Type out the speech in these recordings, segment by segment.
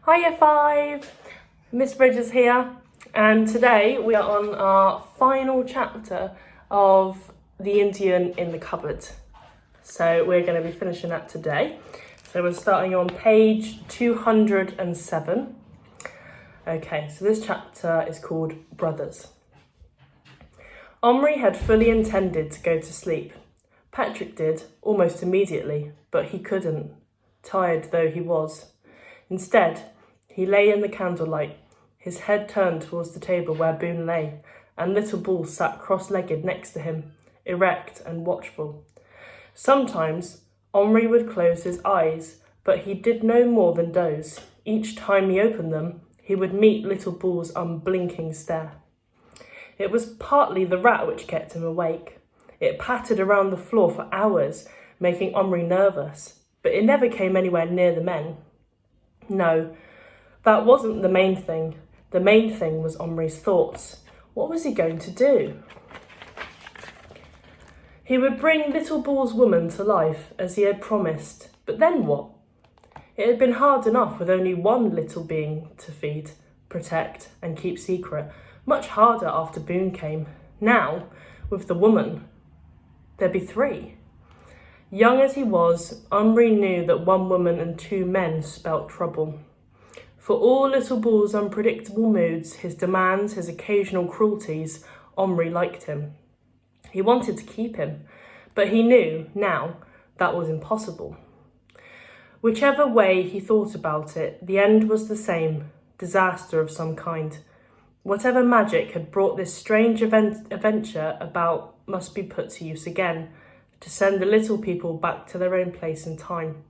Hi Year 5, Miss Bridges here, and today we are on our final chapter of The Indian in the Cupboard. So we're going to be finishing that today. So we're starting on page 207. Okay, so this chapter is called Brothers. Omri had fully intended to go to sleep. Patrick did, almost immediately, but he couldn't, tired though he was. Instead, he lay in the candlelight, his head turned towards the table where Boone lay, and Little Bull sat cross-legged next to him, erect and watchful. Sometimes Omri would close his eyes, but he did no more than doze. Each time he opened them, he would meet Little Bull's unblinking stare. It was partly the rat which kept him awake. It pattered around the floor for hours, making Omri nervous, but it never came anywhere near the men. No, that wasn't the main thing. The main thing was Omri's thoughts. What was he going to do? He would bring Little Bull's woman to life, as he had promised. But then what? It had been hard enough with only one little being to feed, protect, and keep secret. Much harder after Boone came. Now, with the woman, there'd be three. Young as he was, Omri knew that one woman and two men spelt trouble. For all Little Bull's unpredictable moods, his demands, his occasional cruelties, Omri liked him. He wanted to keep him, but he knew, now, that was impossible. Whichever way he thought about it, the end was the same, disaster of some kind. Whatever magic had brought this strange adventure about must be put to use again, to send the little people back to their own place in time.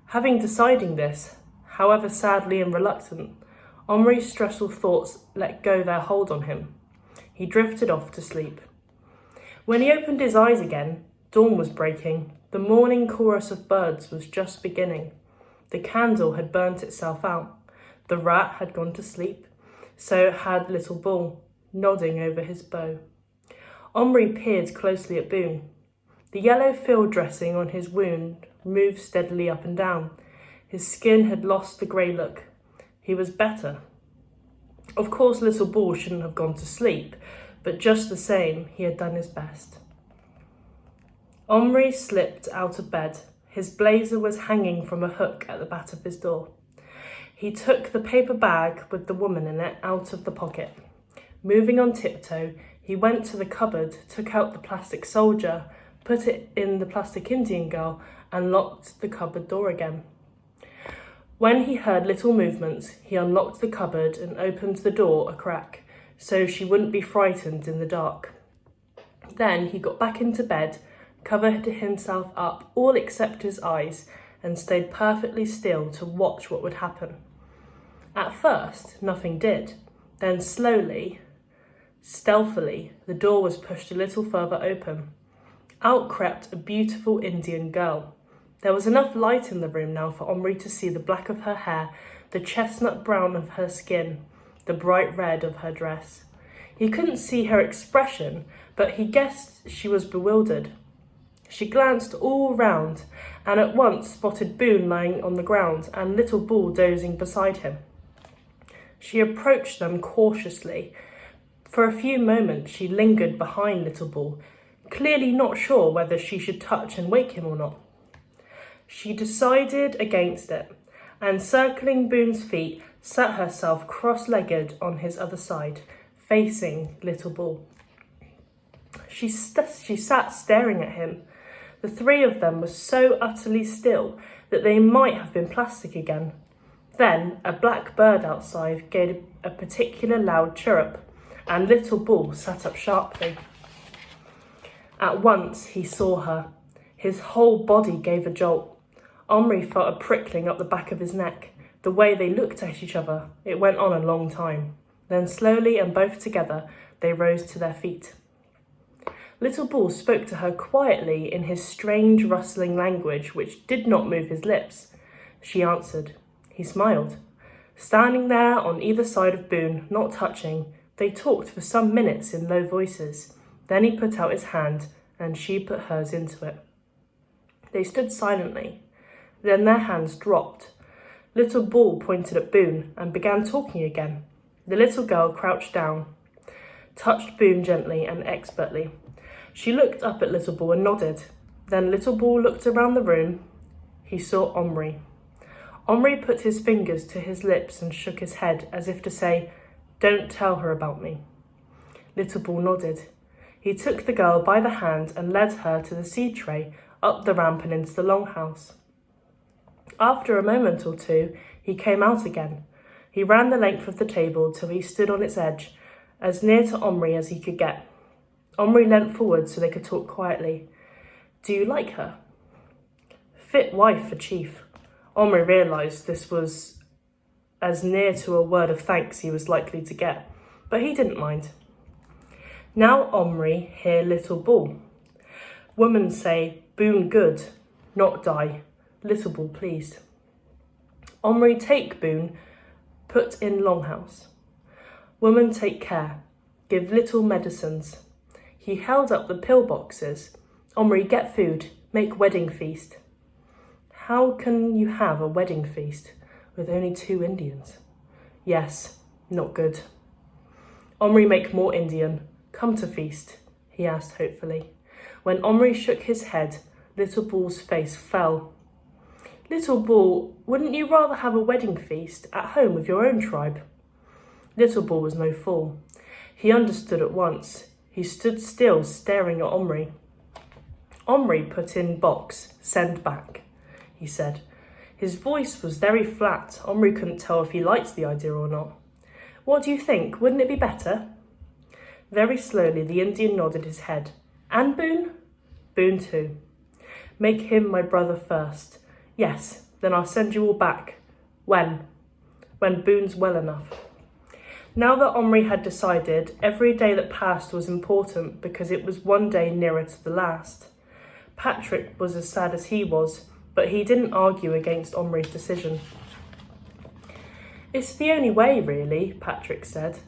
Having decided this, however sadly and reluctant, Omri's stressful thoughts let go their hold on him. He drifted off to sleep. When he opened his eyes again, dawn was breaking. The morning chorus of birds was just beginning. The candle had burnt itself out. The rat had gone to sleep. So had Little Bull, nodding over his bow. Omri peered closely at Boone. The yellow field dressing on his wound moved steadily up and down. His skin had lost the grey look. He was better. Of course, Little Bull shouldn't have gone to sleep, but just the same, he had done his best. Omri slipped out of bed. His blazer was hanging from a hook at the back of his door. He took the paper bag with the woman in it out of the pocket. Moving on tiptoe, he went to the cupboard, took out the plastic soldier, put it in the plastic Indian girl, and locked the cupboard door again. When he heard little movements, he unlocked the cupboard and opened the door a crack, so she wouldn't be frightened in the dark. Then he got back into bed, covered himself up all except his eyes, and stayed perfectly still to watch what would happen. At first, nothing did. Then slowly, stealthily, the door was pushed a little further open. Out crept a beautiful Indian girl. There was enough light in the room now for Omri to see the black of her hair, the chestnut brown of her skin, the bright red of her dress. He couldn't see her expression, but he guessed she was bewildered. She glanced all round, and at once spotted Boone lying on the ground and Little Bull dozing beside him. She approached them cautiously. For a few moments she lingered behind Little Bull, clearly not sure whether she should touch and wake him or not. She decided against it, and circling Boone's feet, sat herself cross-legged on his other side, facing Little Bull. She sat staring at him. The three of them were so utterly still that they might have been plastic again. Then a black bird outside gave a particular loud chirrup, and Little Bull sat up sharply. At once he saw her. His whole body gave a jolt. Omri felt a prickling up the back of his neck. The way they looked at each other, it went on a long time. Then slowly and both together, they rose to their feet. Little Bull spoke to her quietly in his strange rustling language, which did not move his lips. She answered. He smiled. Standing there on either side of Boone, not touching, they talked for some minutes in low voices. Then he put out his hand, and she put hers into it. They stood silently. Then their hands dropped. Little Bull pointed at Boone and began talking again. The little girl crouched down, touched Boone gently and expertly. She looked up at Little Bull and nodded. Then Little Bull looked around the room. He saw Omri. Omri put his fingers to his lips and shook his head as if to say, "Don't tell her about me." Little Bull nodded. He took the girl by the hand and led her to the seed tray, up the ramp and into the longhouse. After a moment or two, he came out again. He ran the length of the table till he stood on its edge, as near to Omri as he could get. Omri leant forward so they could talk quietly. "Do you like her?" Fit wife for chief. Omri realised this was as near to a word of thanks he was likely to get, but he didn't mind. Now Omri hear Little Bull. Women say, "Boone good, not die." Little Bull pleased. Omri take Boone, put in longhouse. Woman take care, give little medicines. He held up the pill boxes. Omri get food, make wedding feast. How can you have a wedding feast with only 2 Indians? Yes, not good. Omri make more Indian. Come to feast, he asked hopefully. When Omri shook his head, Little Bull's face fell. Little Bull, wouldn't you rather have a wedding feast at home with your own tribe? Little Bull was no fool. He understood at once. He stood still, staring at Omri. Omri put in box, send back, he said. His voice was very flat. Omri couldn't tell if he liked the idea or not. What do you think? Wouldn't it be better? Very slowly, the Indian nodded his head. And Boone? Boone too. Make him my brother first. Yes, then I'll send you all back. When? When Boone's well enough. Now that Omri had decided, every day that passed was important because it was one day nearer to the last. Patrick was as sad as he was, but he didn't argue against Omri's decision. It's the only way, really, Patrick said.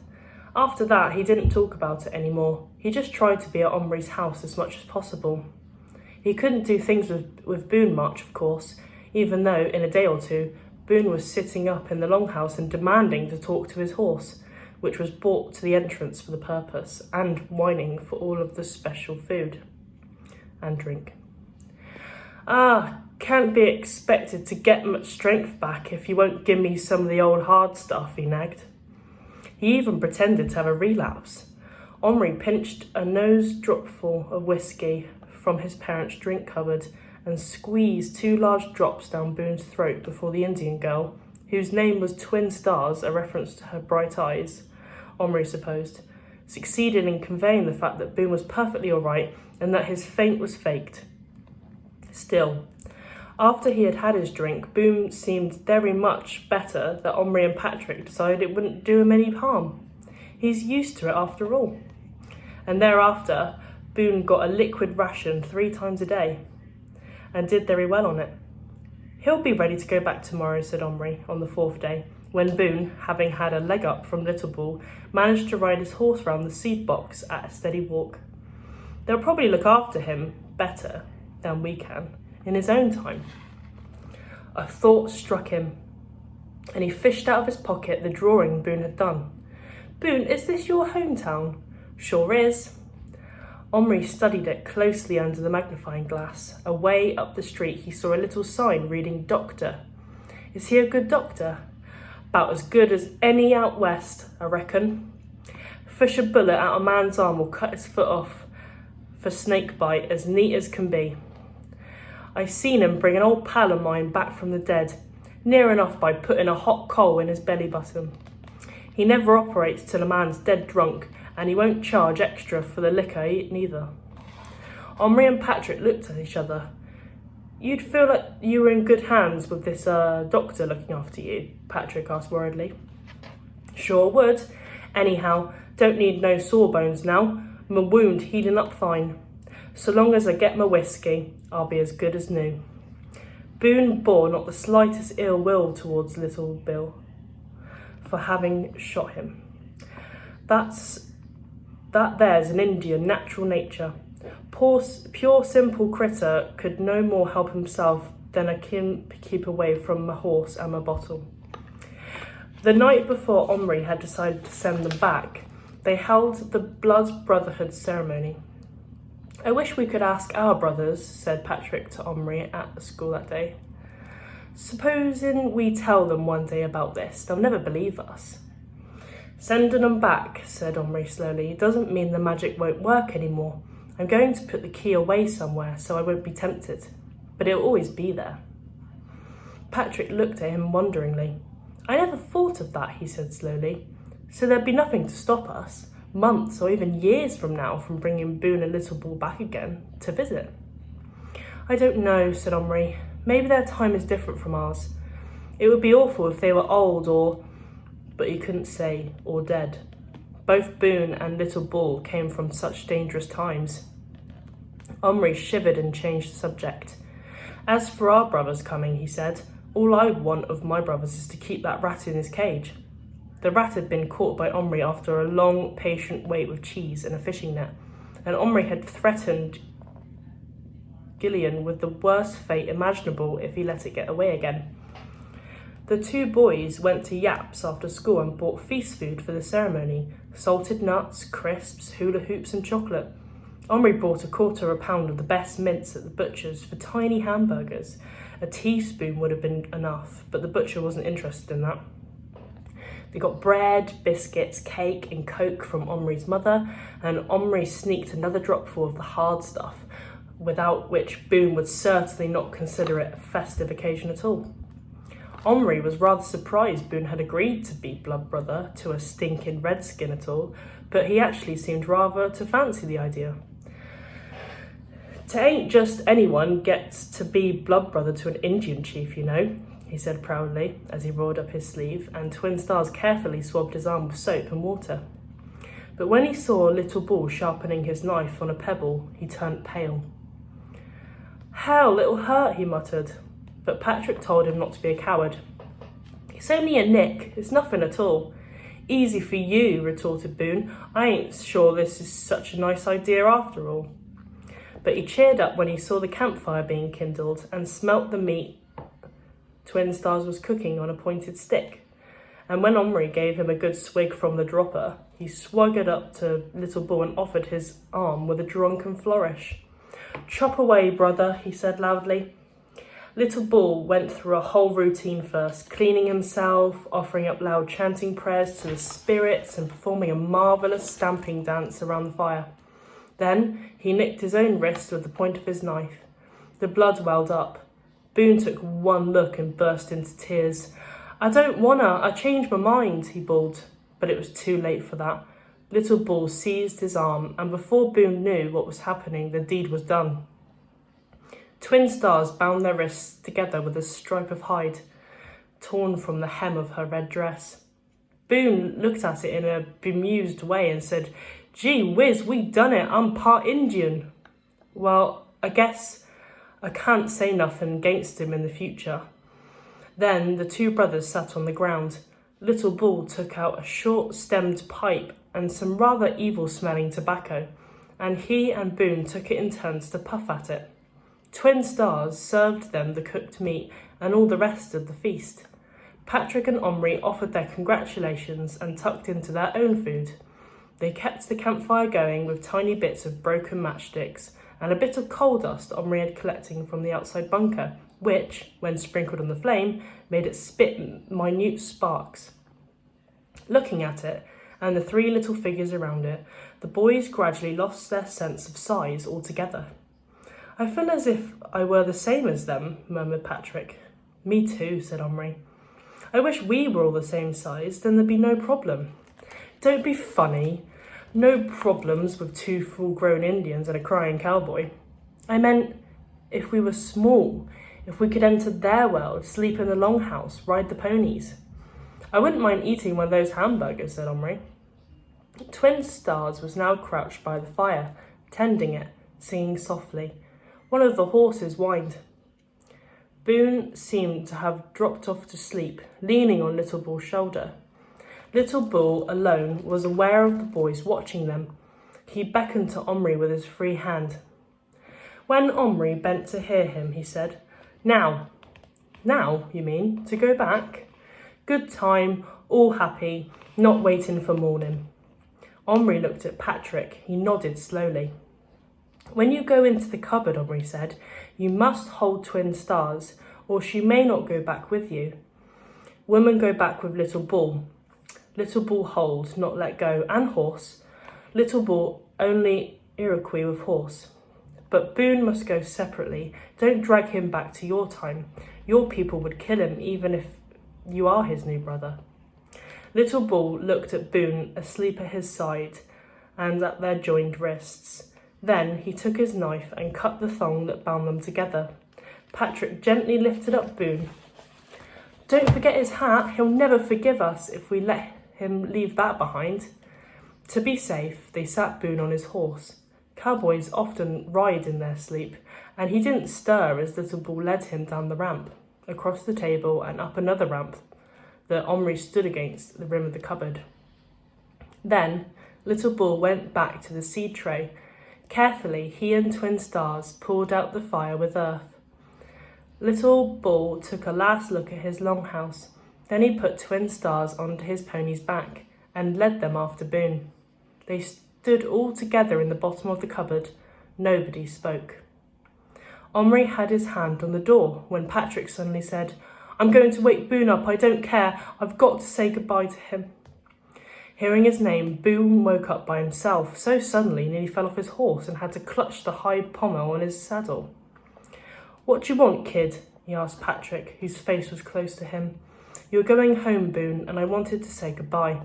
After that, he didn't talk about it anymore. He just tried to be at Omri's house as much as possible. He couldn't do things with Boone much, of course, even though, in a day or two, Boone was sitting up in the longhouse and demanding to talk to his horse, which was brought to the entrance for the purpose, and whining for all of the special food and drink. Can't be expected to get much strength back if you won't give me some of the old hard stuff, he nagged. He even pretended to have a relapse. Omri pinched a nose dropful of whiskey from his parents' drink cupboard and squeezed 2 large drops down Boone's throat before the Indian girl, whose name was Twin Stars, a reference to her bright eyes, Omri supposed, succeeded in conveying the fact that Boone was perfectly all right and that his faint was faked. Still, after he had had his drink, Boone seemed very much better that Omri and Patrick decided it wouldn't do him any harm. He's used to it after all. And thereafter, Boone got a liquid ration 3 times a day and did very well on it. He'll be ready to go back tomorrow, said Omri on the 4th day, when Boone, having had a leg up from Little Bull, managed to ride his horse round the seed box at a steady walk. They'll probably look after him better than we can, in his own time. A thought struck him, and he fished out of his pocket the drawing Boone had done. Boone, is this your hometown? Sure is. Omri studied it closely under the magnifying glass. Away up the street he saw a little sign reading Doctor. Is he a good doctor? About as good as any out west, I reckon. Fish a bullet out a man's arm or cut his foot off for snake bite as neat as can be. I seen him bring an old pal of mine back from the dead, near enough by putting a hot coal in his belly button. He never operates till a man's dead drunk, and he won't charge extra for the liquor neither. Omri and Patrick looked at each other. You'd feel like you were in good hands with this doctor looking after you, Patrick asked worriedly. Sure would. Anyhow, don't need no sore bones now. My wound healing up fine. So long as I get my whiskey, I'll be as good as new. Boone bore not the slightest ill will towards Little Bill for having shot him. That there's an Indian natural nature. Pure simple critter could no more help himself then I can keep away from my horse and my bottle. The night before Omri had decided to send them back, they held the blood brotherhood ceremony. I wish we could ask our brothers, said Patrick to Omri at the school that day. Supposing we tell them one day about this, they'll never believe us. Sending them back, said Omri slowly, doesn't mean the magic won't work anymore. I'm going to put the key away somewhere so I won't be tempted, but it'll always be there. Patrick looked at him wonderingly. I never thought of that, he said slowly. So there'd be nothing to stop us, months or even years from now, from bringing Boone and Little Bull back again to visit. I don't know, said Omri. Maybe their time is different from ours. It would be awful if they were old or, but he couldn't say, or dead. Both Boone and Little Bull came from such dangerous times. Omri shivered and changed the subject. As for our brothers coming, he said, all I want of my brothers is to keep that rat in his cage. The rat had been caught by Omri after a long, patient wait with cheese and a fishing net, and Omri had threatened Gillian with the worst fate imaginable if he let it get away again. The two boys went to Yap's after school and bought feast food for the ceremony, salted nuts, crisps, hula hoops and chocolate. Omri bought a quarter of a pound of the best mince at the butcher's for tiny hamburgers. A teaspoon would have been enough, but the butcher wasn't interested in that. They got bread, biscuits, cake and coke from Omri's mother, and Omri sneaked another dropful of the hard stuff, without which Boone would certainly not consider it a festive occasion at all. Omri was rather surprised Boone had agreed to be blood brother to a stinking redskin at all, but he actually seemed rather to fancy the idea. "'Tain't just anyone gets to be blood brother to an Indian chief, you know," he said proudly as he rolled up his sleeve, and Twin Stars carefully swabbed his arm with soap and water. But when he saw Little Bull sharpening his knife on a pebble, he turned pale. "Hell, it'll hurt," he muttered, but Patrick told him not to be a coward. "It's only a nick, it's nothing at all." "Easy for you," retorted Boone. "I ain't sure this is such a nice idea after all." But he cheered up when he saw the campfire being kindled and smelt the meat Twin Stars was cooking on a pointed stick. And when Omri gave him a good swig from the dropper, he swaggered up to Little Bull and offered his arm with a drunken flourish. "Chop away, brother," he said loudly. Little Bull went through a whole routine first, cleaning himself, offering up loud chanting prayers to the spirits and performing a marvellous stamping dance around the fire. Then he nicked his own wrist with the point of his knife. The blood welled up. Boone took one look and burst into tears. "I don't wanna, I changed my mind," he bawled. But it was too late for that. Little Bull seized his arm, and before Boone knew what was happening, the deed was done. Twin Stars bound their wrists together with a stripe of hide, torn from the hem of her red dress. Boone looked at it in a bemused way and said, "Gee whiz, we done it, I'm part Indian." "Well, I guess I can't say nothing against him in the future." Then the two brothers sat on the ground. Little Bull took out a short-stemmed pipe and some rather evil-smelling tobacco, and he and Boone took it in turns to puff at it. Twin Stars served them the cooked meat and all the rest of the feast. Patrick and Omri offered their congratulations and tucked into their own food. They kept the campfire going with tiny bits of broken matchsticks and a bit of coal dust Omri had collecting from the outside bunker, which, when sprinkled on the flame, made it spit minute sparks. Looking at it, and the three little figures around it, the boys gradually lost their sense of size altogether. "I feel as if I were the same as them," murmured Patrick. "Me too," said Omri. "I wish we were all the same size, then there'd be no problem." "Don't be funny. No problems with two full-grown Indians and a crying cowboy. I meant if we were small, if we could enter their world, sleep in the longhouse, ride the ponies." "I wouldn't mind eating one of those hamburgers," said Omri. Twin Stars was now crouched by the fire, tending it, singing softly. One of the horses whined. Boone seemed to have dropped off to sleep, leaning on Little Bull's shoulder. Little Bull alone was aware of the boys watching them. He beckoned to Omri with his free hand. When Omri bent to hear him, he said, Now, you mean, to go back? Good time, all happy, not waiting for morning. Omri looked at Patrick. He nodded slowly. When you go into the cupboard, Omri said, you must hold twin stars, or she may not go back with you. Women go back with little bull. Little bull hold, not let go, and horse. Little bull only Iroquois with horse. But Boone must go separately. Don't drag him back to your time. Your people would kill him even if you are his new brother. Little Bull looked at Boone asleep at his side and at their joined wrists. Then he took his knife and cut the thong that bound them together. Patrick gently lifted up Boone. Don't forget his hat. He'll never forgive us if we let him leave that behind. To be safe, they sat Boone on his horse. Cowboys often ride in their sleep, and he didn't stir as Little Bull led him down the ramp, across the table and up another ramp that Omri stood against the rim of the cupboard. Then Little Bull went back to the seed tray. Carefully, he and Twin Stars pulled out the fire with earth. Little Bull took a last look at his longhouse. Then he put Twin Stars onto his pony's back and led them after Boone. They stood all together in the bottom of the cupboard. Nobody spoke. Omri had his hand on the door when Patrick suddenly said, I'm going to wake Boone up, I don't care. I've got to say goodbye to him. Hearing his name, Boone woke up by himself, so suddenly he nearly fell off his horse and had to clutch the hide pommel on his saddle. What do you want, kid? He asked Patrick, whose face was close to him. You're going home, Boone, and I wanted to say goodbye.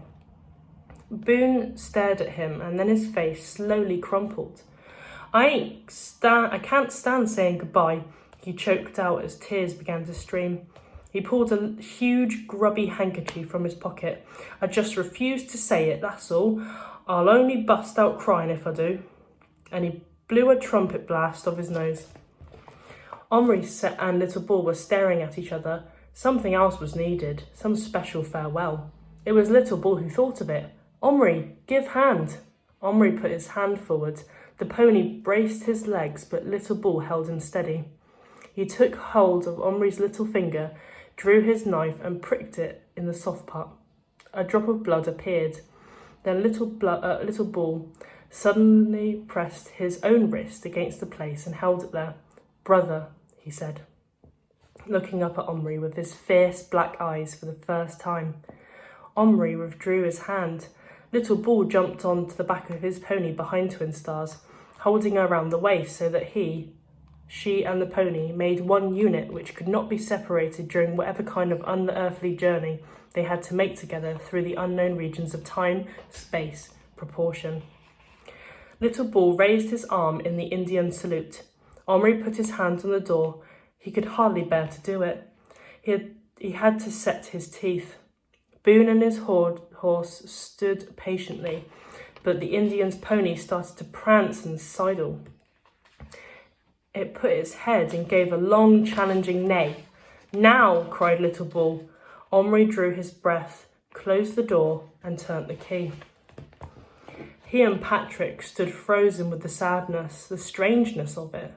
Boone stared at him, and then his face slowly crumpled. I can't stand saying goodbye, he choked out as tears began to stream. He pulled a huge, grubby handkerchief from his pocket. I just refuse to say it, that's all. I'll only bust out crying if I do. And he blew a trumpet blast of his nose. Omri and Little Bull were staring at each other. Something else was needed, some special farewell. It was Little Bull who thought of it. Omri, give hand. Omri put his hand forward. The pony braced his legs, but Little Bull held him steady. He took hold of Omri's little finger, drew his knife and pricked it in the soft part. A drop of blood appeared. Then Little Bull suddenly pressed his own wrist against the place and held it there. Brother, he said, looking up at Omri with his fierce black eyes for the first time. Omri withdrew his hand. Little Bull jumped onto the back of his pony behind Twin Stars, holding her around the waist so that she and the pony made one unit which could not be separated during whatever kind of unearthly journey they had to make together through the unknown regions of time, space, proportion. Little Bull raised his arm in the Indian salute. Omri put his hand on the door. He could hardly bear to do it. He had to set his teeth. Boone and his horse stood patiently, but the Indian's pony started to prance and sidle. It put its head and gave a long, challenging neigh. Now, cried Little Bull. Omri drew his breath, closed the door, and turned the key. He and Patrick stood frozen with the sadness, the strangeness of it.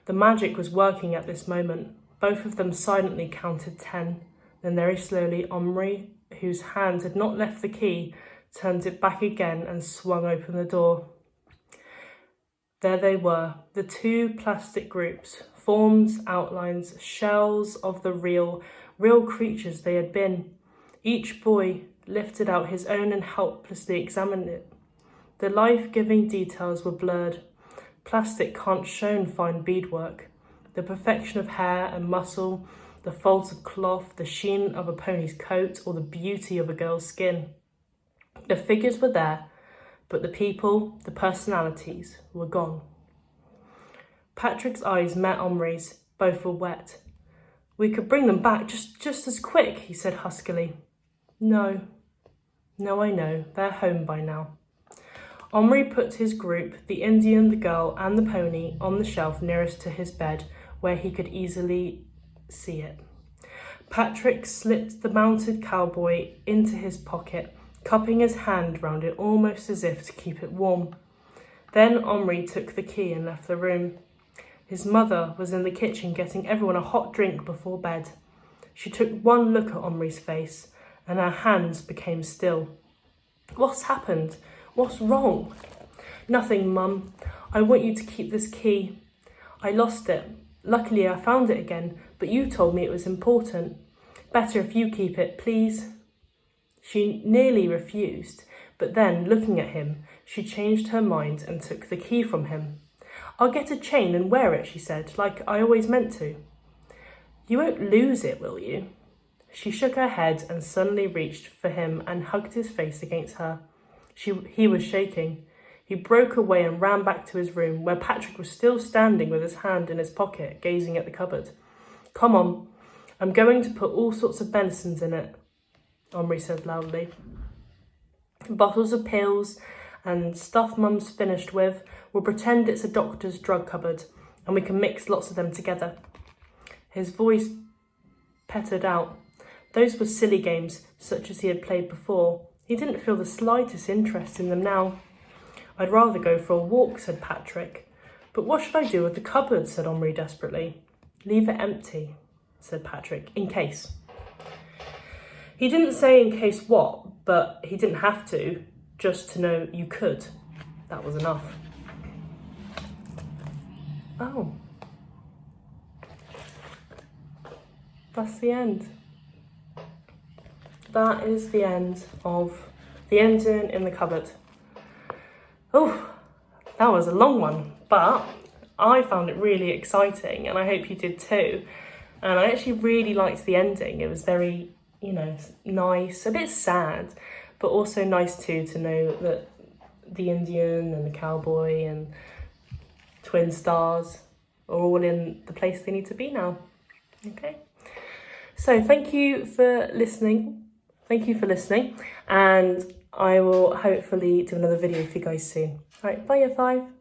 The magic was working at this moment. Both of them silently counted 10. Then very slowly, Omri, whose hand had not left the key, turned it back again and swung open the door. There they were, the two plastic groups, forms, outlines, shells of the real creatures they had been. Each boy lifted out his own and helplessly examined it. The life-giving details were blurred. Plastic can't show fine beadwork, the perfection of hair and muscle, the folds of cloth, the sheen of a pony's coat, or the beauty of a girl's skin. The figures were there, but the people, the personalities, were gone. Patrick's eyes met Omri's. Both were wet. We could bring them back just as quick, he said huskily. No, I know. They're home by now. Omri put his group, the Indian, the girl, and the pony, on the shelf nearest to his bed, where he could easily see it. Patrick slipped the mounted cowboy into his pocket, cupping his hand round it almost as if to keep it warm. Then Omri took the key and left the room. His mother was in the kitchen getting everyone a hot drink before bed. She took one look at Omri's face and her hands became still. What's happened? What's wrong? Nothing, Mum. I want you to keep this key. I lost it. Luckily I found it again, but you told me it was important. Better if you keep it, please. She nearly refused, but then, looking at him, she changed her mind and took the key from him. I'll get a chain and wear it, she said, like I always meant to. You won't lose it, will you? She shook her head and suddenly reached for him and hugged his face against her. He was shaking. He broke away and ran back to his room, where Patrick was still standing with his hand in his pocket, gazing at the cupboard. Come on, I'm going to put all sorts of medicines in it, Omri said loudly. Bottles of pills and stuff Mum's finished with. We'll pretend it's a doctor's drug cupboard and we can mix lots of them together. His voice petered out. Those were silly games, such as he had played before. He didn't feel the slightest interest in them now. I'd rather go for a walk, said Patrick. But what should I do with the cupboard, said Omri desperately. Leave it empty, said Patrick, in case. He didn't say in case what, but he didn't have to, just to know you could. That was enough. Oh. That's the end. That is the end of The Ending in the Cupboard. Oh, that was a long one, but I found it really exciting and I hope you did too. And I actually really liked the ending. It was very, nice, a bit sad, but also nice too to know that the Indian and the cowboy and twin stars are all in the place they need to be now. Okay. So thank you for listening. And I will hopefully do another video for you guys soon. All right, bye, year 5.